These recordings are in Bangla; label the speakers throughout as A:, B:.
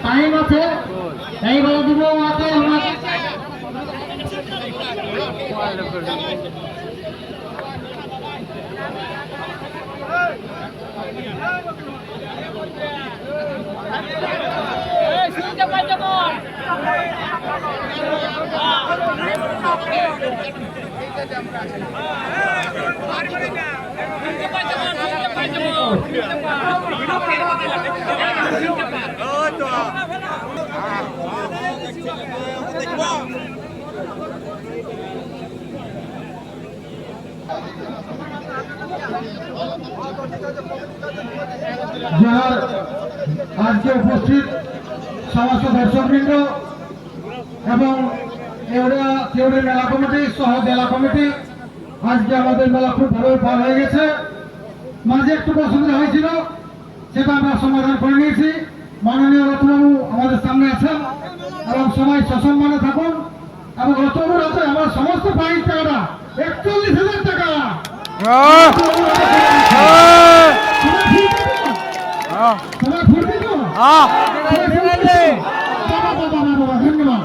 A: টাইম আছে এইবারে দিব ওকে যার আজকে উপস্থিত সমস্ত দর্শকবৃন্দ এবং কেউড়ি মেলা কমিটি সহ জেলা কমিটি আজকে আমাদের মেলা খুব ভালো পার হয়ে গেছে। মাঝে একটু অসুবিধা হয়েছিল, সেটা আমরা সমাধান করে নিয়েছি। মাননীয় রতবাবু আমাদের সামনে আছেন এবং সবাই সসম্মানে থাকুন। এবং রতবাবুর হাতে আমার সমস্ত প্রাইজ টাকাটা 41,000 টাকা। সবাই ফুর্তি তো? ধন্যবাদ।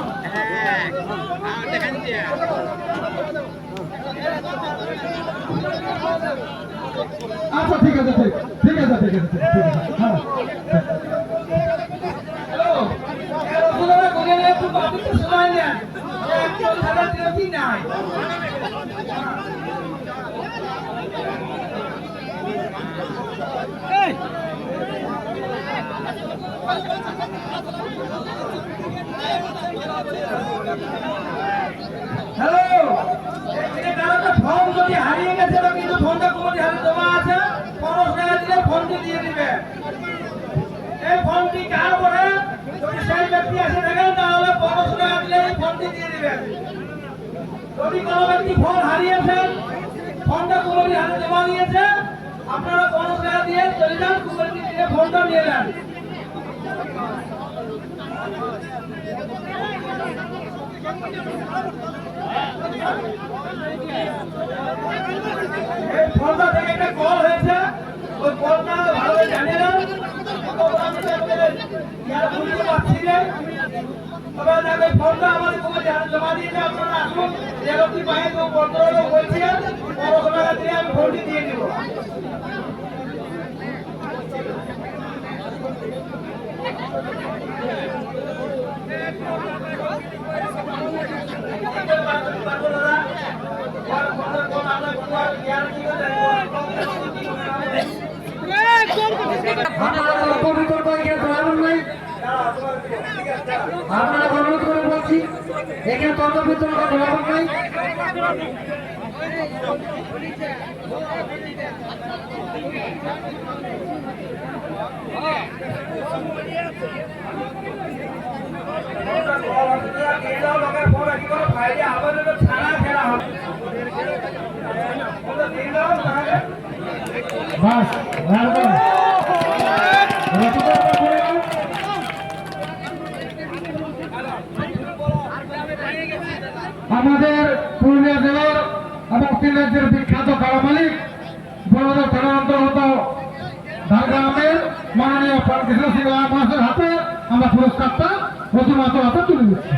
A: আচ্ছা ঠিক আছে ঠিক আছে ঠিক আছে হ্যালো, ফোন যদি হারিয়ে গেছে কিন্তু ফোনটা কোমরে হাতে জমা আছে, ৫০ টাকা দিলে ফোনটি দিয়ে দিবে। এই ফোনটি কার পরে যদি সেই ব্যক্তি এসে থাকেন তাহলে ৫০ টাকা দিলে এই ফোনটি দিয়ে দিবেন। যদি কোনো ব্যক্তি ফোন হারিয়েছেন, ফোনটা কোমরে হাতে জমা নিয়েছে, আপনারা ৫০ টাকা দিয়ে চলে যান, কোমরে দিয়ে ফোনটা নিয়ে যান। এই ফোনটা থেকে একটা কল হয়েছে, ওই কলটা ভালোভাবে জানিয়ে দেন। তবে ফোনটা আমাদের জমা দিয়েছে, আপনারা আসুন। যে লোকটি বাইরে ভদ্রলোক বলছিলেন ১৫০ টাকা দিয়ে আমি ফোনটি দিয়ে দিব। আপনারা অনুরোধ করে বলছি, এখানে তত বিতরণ ধরাবার নাই। বাস আমাদের পুরুলিয়া জেলার এবং 3 রাজ্যের বিখ্যাত কারা মালিক বড়দের থানা অন্তর্গত ঝাড়গ্রামের মাননীয় কৃষ্ণ সিং মহাশয়ের হাতে আমরা পুরস্কারটা প্রথমত হাতে তুলে দিচ্ছি।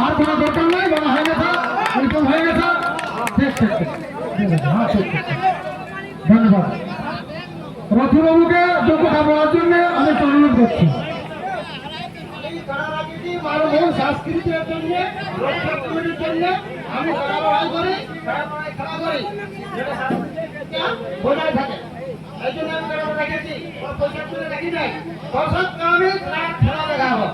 A: আর কোনো দরকার নেই, বলা হয়ে গেছে, এরকম হয়ে গেছে। ধন্যবাদ। রথবাবুকে দু কথা বলার জন্য আমি অনুরোধ করছি। সংস্কৃতির জন্য রক্ষা কমিটির জন্য আমি লড়াই করি, খেলা করি, বজায় থাকে। এই জন্য আমি রেখেছি, পয়সা তুলে রাখি নাই। দর্শক আমি খেলা দেখাবো।